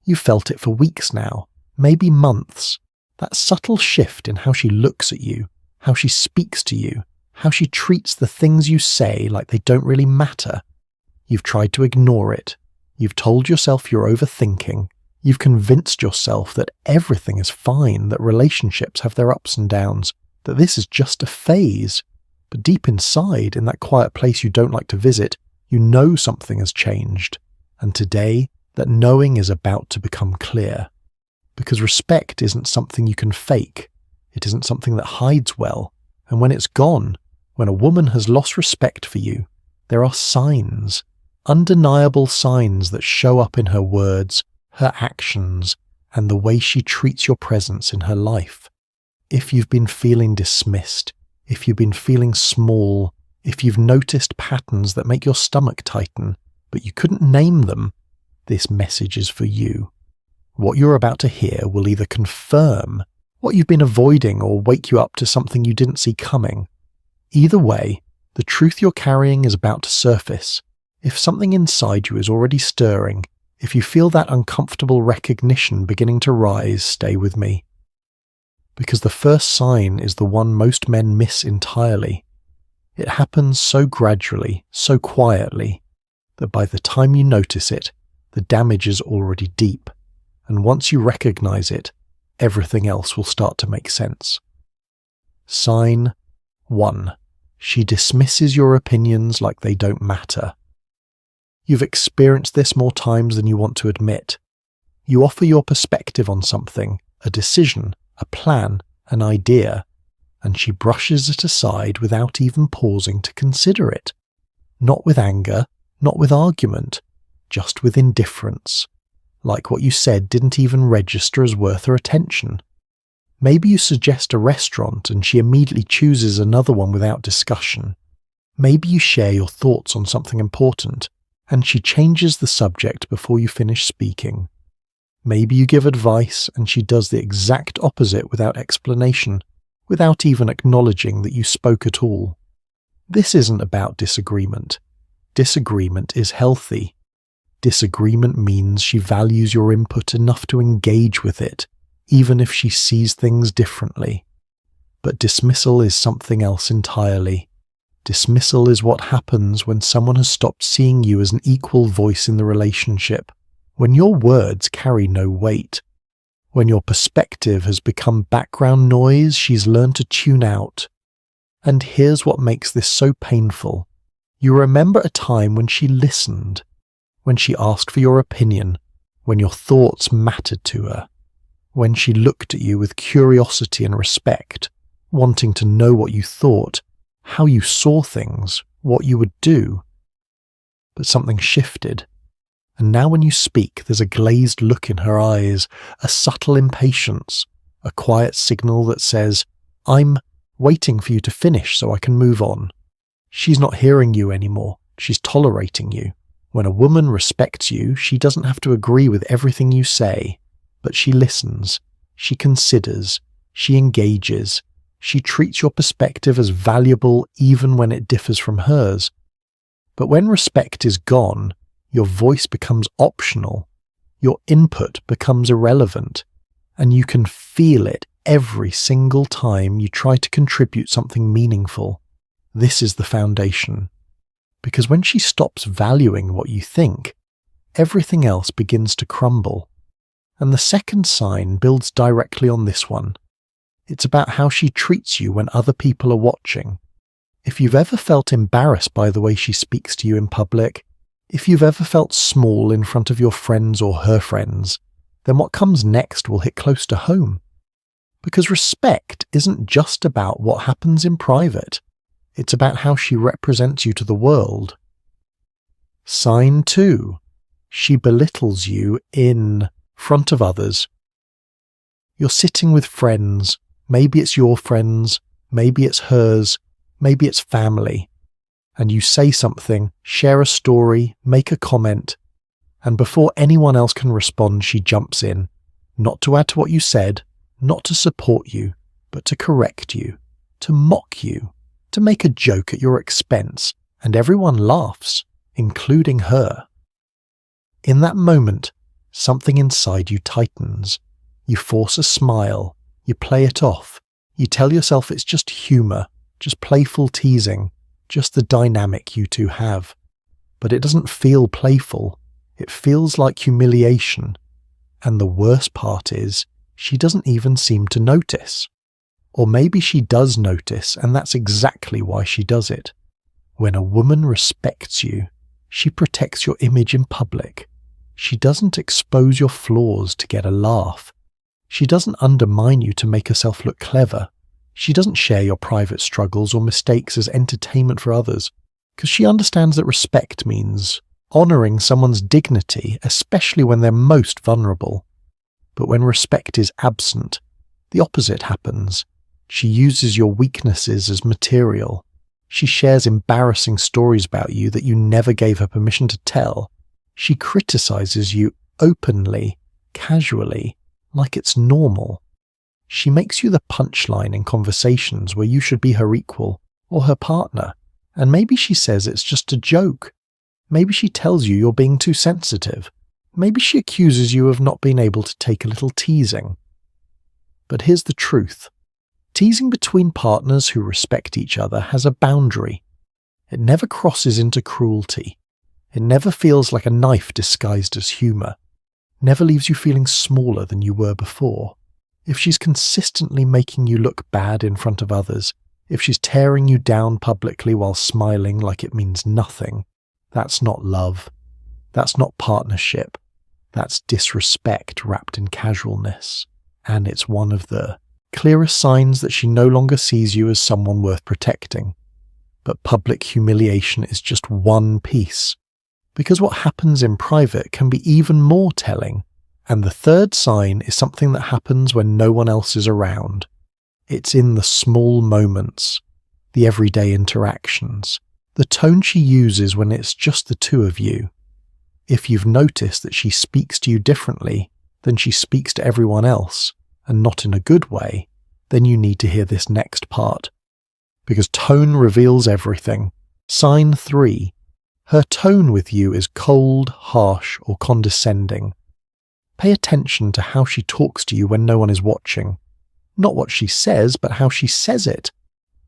You've felt it for weeks now, maybe months. That subtle shift in how she looks at you, how she speaks to you, how she treats the things you say like they don't really matter. You've tried to ignore it. You've told yourself you're overthinking. You've convinced yourself that everything is fine, that relationships have their ups and downs, that this is just a phase. But deep inside, in that quiet place you don't like to visit, you know something has changed. And today, that knowing is about to become clear. Because respect isn't something you can fake. It isn't something that hides well. And when it's gone, when a woman has lost respect for you, there are signs, undeniable signs that show up in her words, her actions, and the way she treats your presence in her life. If you've been feeling dismissed, if you've been feeling small, if you've noticed patterns that make your stomach tighten, but you couldn't name them, this message is for you. What you're about to hear will either confirm what you've been avoiding or wake you up to something you didn't see coming. Either way, the truth you're carrying is about to surface. If something inside you is already stirring, if you feel that uncomfortable recognition beginning to rise, stay with me. Because the first sign is the one most men miss entirely. It happens so gradually, so quietly, that by the time you notice it, the damage is already deep. And once you recognize it, everything else will start to make sense. Sign 1. She dismisses your opinions like they don't matter. You've experienced this more times than you want to admit. You offer your perspective on something, a decision, a plan, an idea, and she brushes it aside without even pausing to consider it. Not with anger, not with argument, just with indifference. Like what you said didn't even register as worth her attention. Maybe you suggest a restaurant and she immediately chooses another one without discussion. Maybe you share your thoughts on something important and she changes the subject before you finish speaking. Maybe you give advice and she does the exact opposite without explanation, without even acknowledging that you spoke at all. This isn't about disagreement. Disagreement is healthy. Disagreement means she values your input enough to engage with it, even if she sees things differently. But dismissal is something else entirely. Dismissal is what happens when someone has stopped seeing you as an equal voice in the relationship, when your words carry no weight, when your perspective has become background noise she's learned to tune out. And here's what makes this so painful. You remember a time when she listened, when she asked for your opinion, when your thoughts mattered to her, when she looked at you with curiosity and respect, wanting to know what you thought, how you saw things, what you would do. But something shifted, and now when you speak, there's a glazed look in her eyes, a subtle impatience, a quiet signal that says, "I'm waiting for you to finish so I can move on." She's not hearing you anymore, she's tolerating you. When a woman respects you, she doesn't have to agree with everything you say, but she listens, she considers, she engages, she treats your perspective as valuable even when it differs from hers. But when respect is gone, your voice becomes optional, your input becomes irrelevant, and you can feel it every single time you try to contribute something meaningful. This is the foundation. Because when she stops valuing what you think, everything else begins to crumble. And the second sign builds directly on this one. It's about how she treats you when other people are watching. If you've ever felt embarrassed by the way she speaks to you in public, if you've ever felt small in front of your friends or her friends, then what comes next will hit close to home. Because respect isn't just about what happens in private. It's about how she represents you to the world. Sign 2. She belittles you in front of others. You're sitting with friends. Maybe it's your friends. Maybe it's hers. Maybe it's family. And you say something, share a story, make a comment, and before anyone else can respond, she jumps in, not to add to what you said, not to support you, but to correct you, to mock you, to make a joke at your expense, and everyone laughs, including her. In that moment, something inside you tightens. You force a smile, you play it off, you tell yourself it's just humour, just playful teasing, just the dynamic you two have. But it doesn't feel playful, it feels like humiliation. And the worst part is, she doesn't even seem to notice. Or maybe she does notice, and that's exactly why she does it. When a woman respects you, she protects your image in public. She doesn't expose your flaws to get a laugh. She doesn't undermine you to make herself look clever. She doesn't share your private struggles or mistakes as entertainment for others, because she understands that respect means honouring someone's dignity, especially when they're most vulnerable. But when respect is absent, the opposite happens. She uses your weaknesses as material. She shares embarrassing stories about you that you never gave her permission to tell. She criticises you openly, casually, like it's normal. She makes you the punchline in conversations where you should be her equal or her partner, and maybe she says it's just a joke. Maybe she tells you you're being too sensitive. Maybe she accuses you of not being able to take a little teasing. But here's the truth. Teasing between partners who respect each other has a boundary. It never crosses into cruelty. It never feels like a knife disguised as humour. Never leaves you feeling smaller than you were before. If she's consistently making you look bad in front of others, if she's tearing you down publicly while smiling like it means nothing, that's not love. That's not partnership. That's disrespect wrapped in casualness. And it's one of the clearest signs that she no longer sees you as someone worth protecting. But public humiliation is just one piece. Because what happens in private can be even more telling. And the third sign is something that happens when no one else is around. It's in the small moments, the everyday interactions, the tone she uses when it's just the two of you. If you've noticed that she speaks to you differently than she speaks to everyone else, and not in a good way, then you need to hear this next part. Because tone reveals everything. Sign 3. Her tone with you is cold, harsh, or condescending. Pay attention to how she talks to you when no one is watching. Not what she says, but how she says it.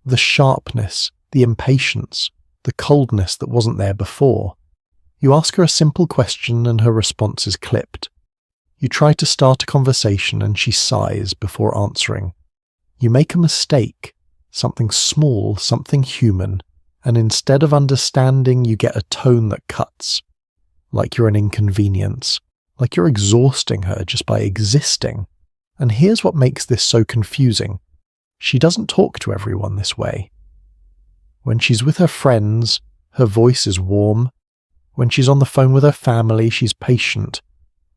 The sharpness, the impatience, the coldness that wasn't there before. You ask her a simple question and her response is clipped. You try to start a conversation and she sighs before answering. You make a mistake, something small, something human, and instead of understanding, you get a tone that cuts. Like you're an inconvenience. Like you're exhausting her just by existing. And here's what makes this so confusing. She doesn't talk to everyone this way. When she's with her friends, her voice is warm. When she's on the phone with her family, she's patient.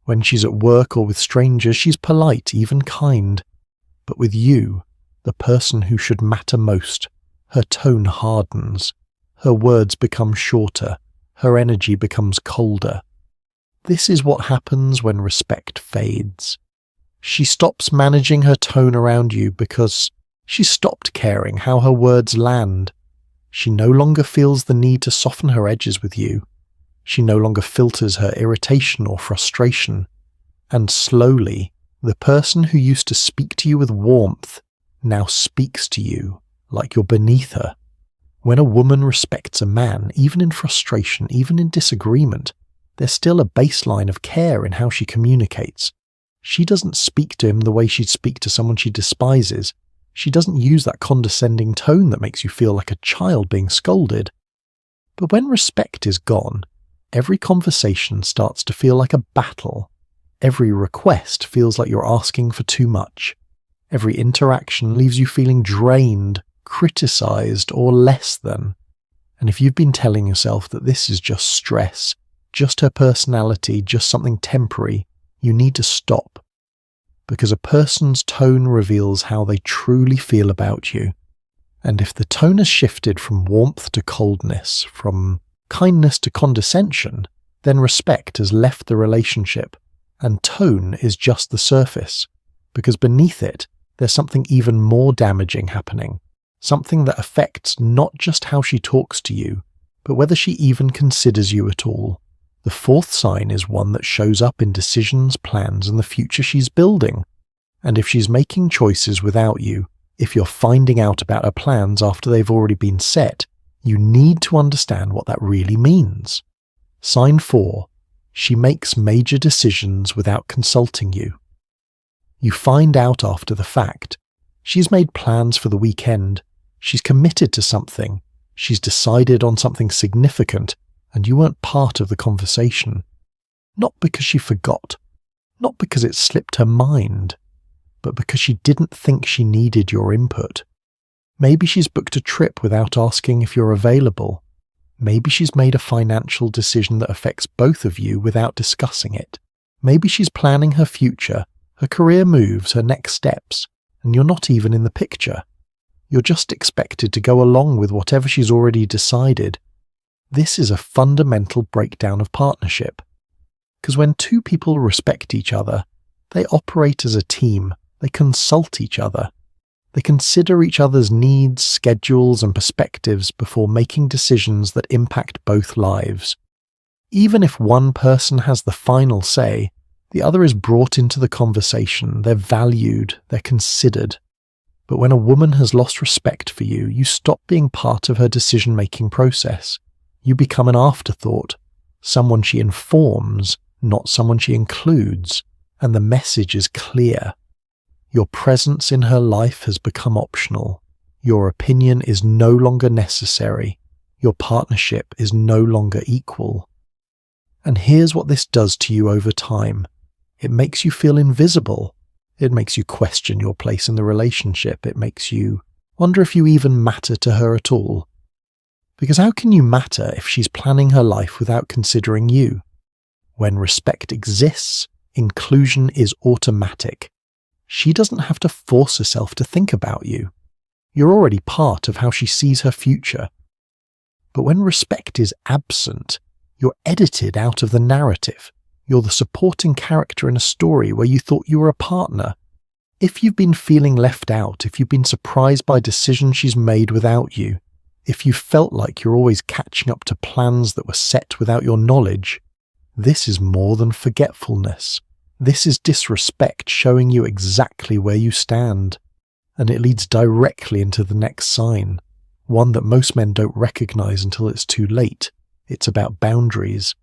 When she's at work or with strangers, she's polite, even kind. But with you, the person who should matter most, her tone hardens. Her words become shorter. Her energy becomes colder. This is what happens when respect fades. She stops managing her tone around you because she stopped caring how her words land. She no longer feels the need to soften her edges with you. She no longer filters her irritation or frustration. And slowly, the person who used to speak to you with warmth now speaks to you like you're beneath her. When a woman respects a man, even in frustration, even in disagreement, there's still a baseline of care in how she communicates. She doesn't speak to him the way she'd speak to someone she despises. She doesn't use that condescending tone that makes you feel like a child being scolded. But when respect is gone, every conversation starts to feel like a battle. Every request feels like you're asking for too much. Every interaction leaves you feeling drained, criticized, or less than. And if you've been telling yourself that this is just stress, just her personality, just something temporary, you need to stop. Because a person's tone reveals how they truly feel about you. And if the tone has shifted from warmth to coldness, from kindness to condescension, then respect has left the relationship, and tone is just the surface. Because beneath it, there's something even more damaging happening. Something that affects not just how she talks to you, but whether she even considers you at all. The fourth sign is one that shows up in decisions, plans, and the future she's building. And if she's making choices without you, if you're finding out about her plans after they've already been set, you need to understand what that really means. Sign 4. She makes major decisions without consulting you. You find out after the fact. She's made plans for the weekend. She's committed to something. She's decided on something significant, and you weren't part of the conversation. Not because she forgot, not because it slipped her mind, but because she didn't think she needed your input. Maybe she's booked a trip without asking if you're available. Maybe she's made a financial decision that affects both of you without discussing it. Maybe she's planning her future, her career moves, her next steps, and you're not even in the picture. You're just expected to go along with whatever she's already decided. This is a fundamental breakdown of partnership. Because when two people respect each other, they operate as a team, they consult each other. They consider each other's needs, schedules, and perspectives before making decisions that impact both lives. Even if one person has the final say, the other is brought into the conversation, they're valued, they're considered. But when a woman has lost respect for you, you stop being part of her decision-making process. You become an afterthought, someone she informs, not someone she includes, and the message is clear. Your presence in her life has become optional. Your opinion is no longer necessary. Your partnership is no longer equal. And here's what this does to you over time. It makes you feel invisible. It makes you question your place in the relationship. It makes you wonder if you even matter to her at all. Because how can you matter if she's planning her life without considering you? When respect exists, inclusion is automatic. She doesn't have to force herself to think about you. You're already part of how she sees her future. But when respect is absent, you're edited out of the narrative. You're the supporting character in a story where you thought you were a partner. If you've been feeling left out, if you've been surprised by decisions she's made without you, if you felt like you're always catching up to plans that were set without your knowledge, this is more than forgetfulness. This is disrespect showing you exactly where you stand. And it leads directly into the next sign, one that most men don't recognize until it's too late. It's about boundaries.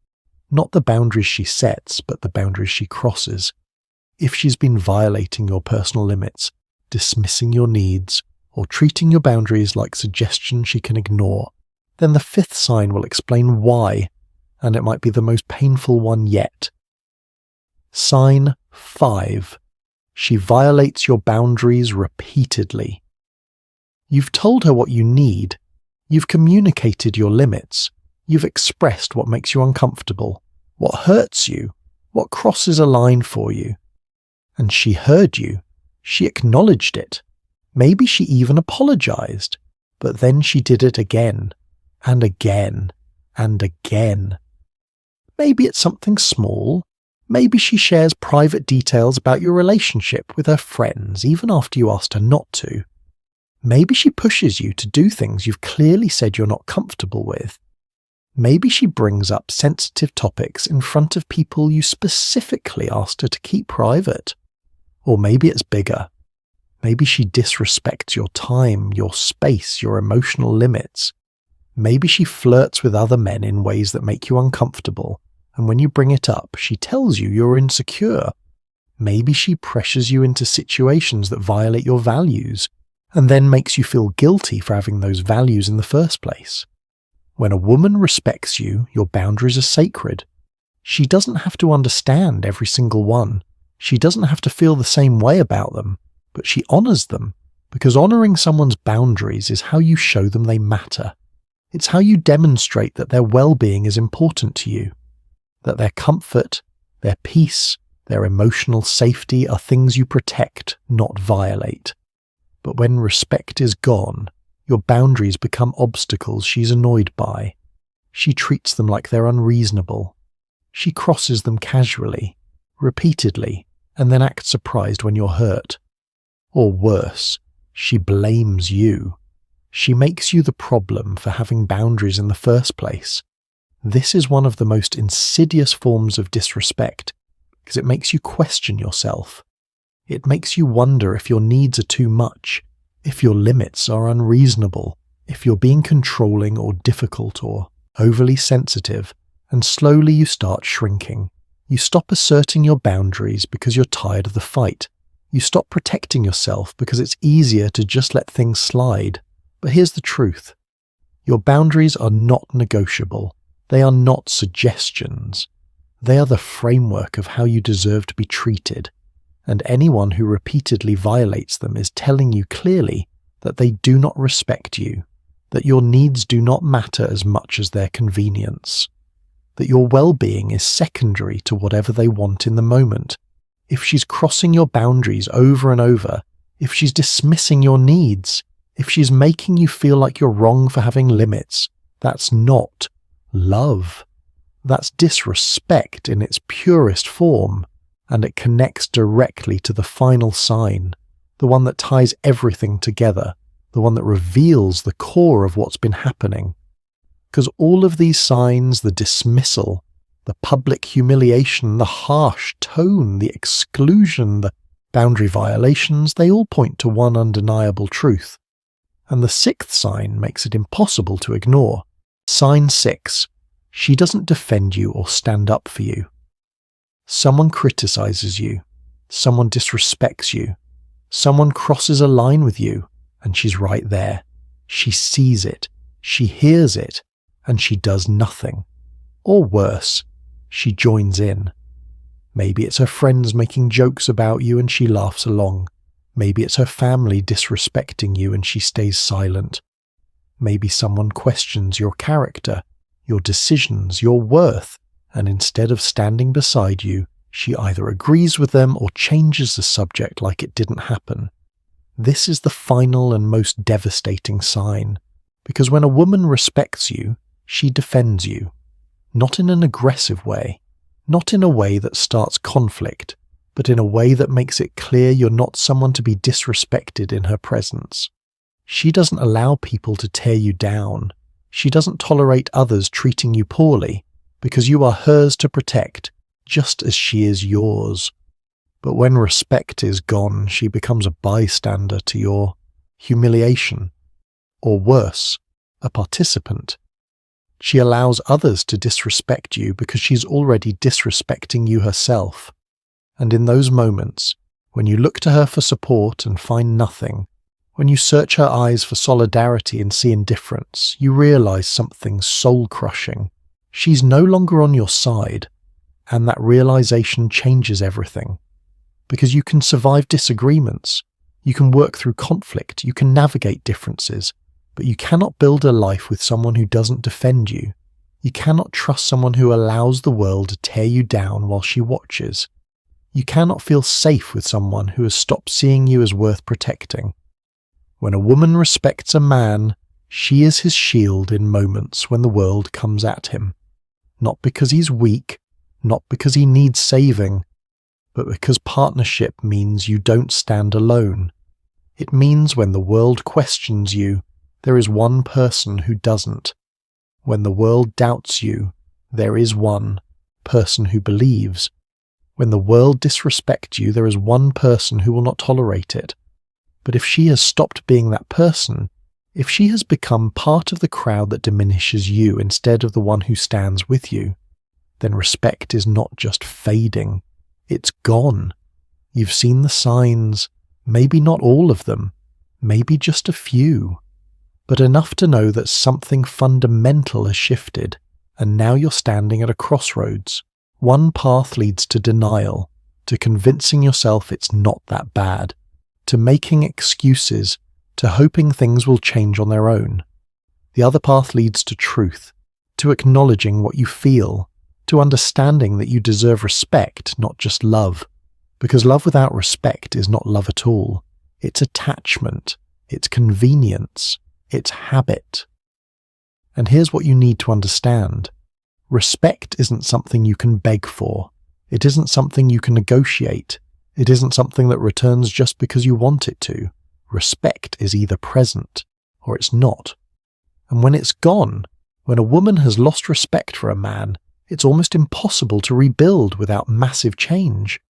Not the boundaries she sets, but the boundaries she crosses. If she's been violating your personal limits, dismissing your needs, or treating your boundaries like suggestions she can ignore, then the fifth sign will explain why, and it might be the most painful one yet. Sign 5. She violates your boundaries repeatedly. You've told her what you need. You've communicated your limits. You've expressed what makes you uncomfortable, what hurts you, what crosses a line for you. And she heard you. She acknowledged it. Maybe she even apologized. But then she did it again, and again, and again. Maybe it's something small. Maybe she shares private details about your relationship with her friends, even after you asked her not to. Maybe she pushes you to do things you've clearly said you're not comfortable with. Maybe she brings up sensitive topics in front of people you specifically asked her to keep private. Or maybe it's bigger. Maybe she disrespects your time, your space, your emotional limits. Maybe she flirts with other men in ways that make you uncomfortable. And when you bring it up, she tells you you're insecure. Maybe she pressures you into situations that violate your values, and then makes you feel guilty for having those values in the first place. When a woman respects you, your boundaries are sacred. She doesn't have to understand every single one. She doesn't have to feel the same way about them, but she honors them, because honoring someone's boundaries is how you show them they matter. It's how you demonstrate that their well-being is important to you. That their comfort, their peace, their emotional safety are things you protect, not violate. But when respect is gone, your boundaries become obstacles she's annoyed by. She treats them like they're unreasonable. She crosses them casually, repeatedly, and then acts surprised when you're hurt. Or worse, she blames you. She makes you the problem for having boundaries in the first place. This is one of the most insidious forms of disrespect because it makes you question yourself. It makes you wonder if your needs are too much, if your limits are unreasonable, if you're being controlling or difficult or overly sensitive, and slowly you start shrinking. You stop asserting your boundaries because you're tired of the fight. You stop protecting yourself because it's easier to just let things slide. But here's the truth. Your boundaries are not negotiable. They are not suggestions. They are the framework of how you deserve to be treated. And anyone who repeatedly violates them is telling you clearly that they do not respect you, that your needs do not matter as much as their convenience, that your well-being is secondary to whatever they want in the moment. If she's crossing your boundaries over and over, if she's dismissing your needs, if she's making you feel like you're wrong for having limits, that's not love. That's disrespect in its purest form, and it connects directly to the final sign, the one that ties everything together, the one that reveals the core of what's been happening. Because all of these signs, the dismissal, the public humiliation, the harsh tone, the exclusion, the boundary violations, they all point to one undeniable truth. And the sixth sign makes it impossible to ignore. Sign 6. She doesn't defend you or stand up for you. Someone criticizes you. Someone disrespects you. Someone crosses a line with you, and she's right there. She sees it. She hears it. And she does nothing. Or worse, she joins in. Maybe it's her friends making jokes about you and she laughs along. Maybe it's her family disrespecting you and she stays silent. Maybe someone questions your character, your decisions, your worth, and instead of standing beside you, she either agrees with them or changes the subject like it didn't happen. This is the final and most devastating sign, because when a woman respects you, she defends you, not in an aggressive way, not in a way that starts conflict, but in a way that makes it clear you're not someone to be disrespected in her presence. She doesn't allow people to tear you down. She doesn't tolerate others treating you poorly, because you are hers to protect, just as she is yours. But when respect is gone, she becomes a bystander to your humiliation, or worse, a participant. She allows others to disrespect you because she's already disrespecting you herself. And in those moments, when you look to her for support and find nothing, when you search her eyes for solidarity and see indifference, you realize something soul-crushing. She's no longer on your side, and that realization changes everything. Because you can survive disagreements, you can work through conflict, you can navigate differences, but you cannot build a life with someone who doesn't defend you. You cannot trust someone who allows the world to tear you down while she watches. You cannot feel safe with someone who has stopped seeing you as worth protecting. When a woman respects a man, she is his shield in moments when the world comes at him. Not because he's weak, not because he needs saving, but because partnership means you don't stand alone. It means when the world questions you, there is one person who doesn't. When the world doubts you, there is one person who believes. When the world disrespects you, there is one person who will not tolerate it. But if she has stopped being that person, if she has become part of the crowd that diminishes you instead of the one who stands with you, then respect is not just fading, it's gone. You've seen the signs, maybe not all of them, maybe just a few, but enough to know that something fundamental has shifted, and now you're standing at a crossroads. One path leads to denial, to convincing yourself it's not that bad, to making excuses, to hoping things will change on their own. The other path leads to truth, to acknowledging what you feel, to understanding that you deserve respect, not just love. Because love without respect is not love at all. It's attachment, it's convenience, it's habit. And here's what you need to understand. Respect isn't something you can beg for. It isn't something you can negotiate. It isn't something that returns just because you want it to. Respect is either present or it's not. And when it's gone, When a woman has lost respect for a man, it's almost impossible to rebuild without massive change.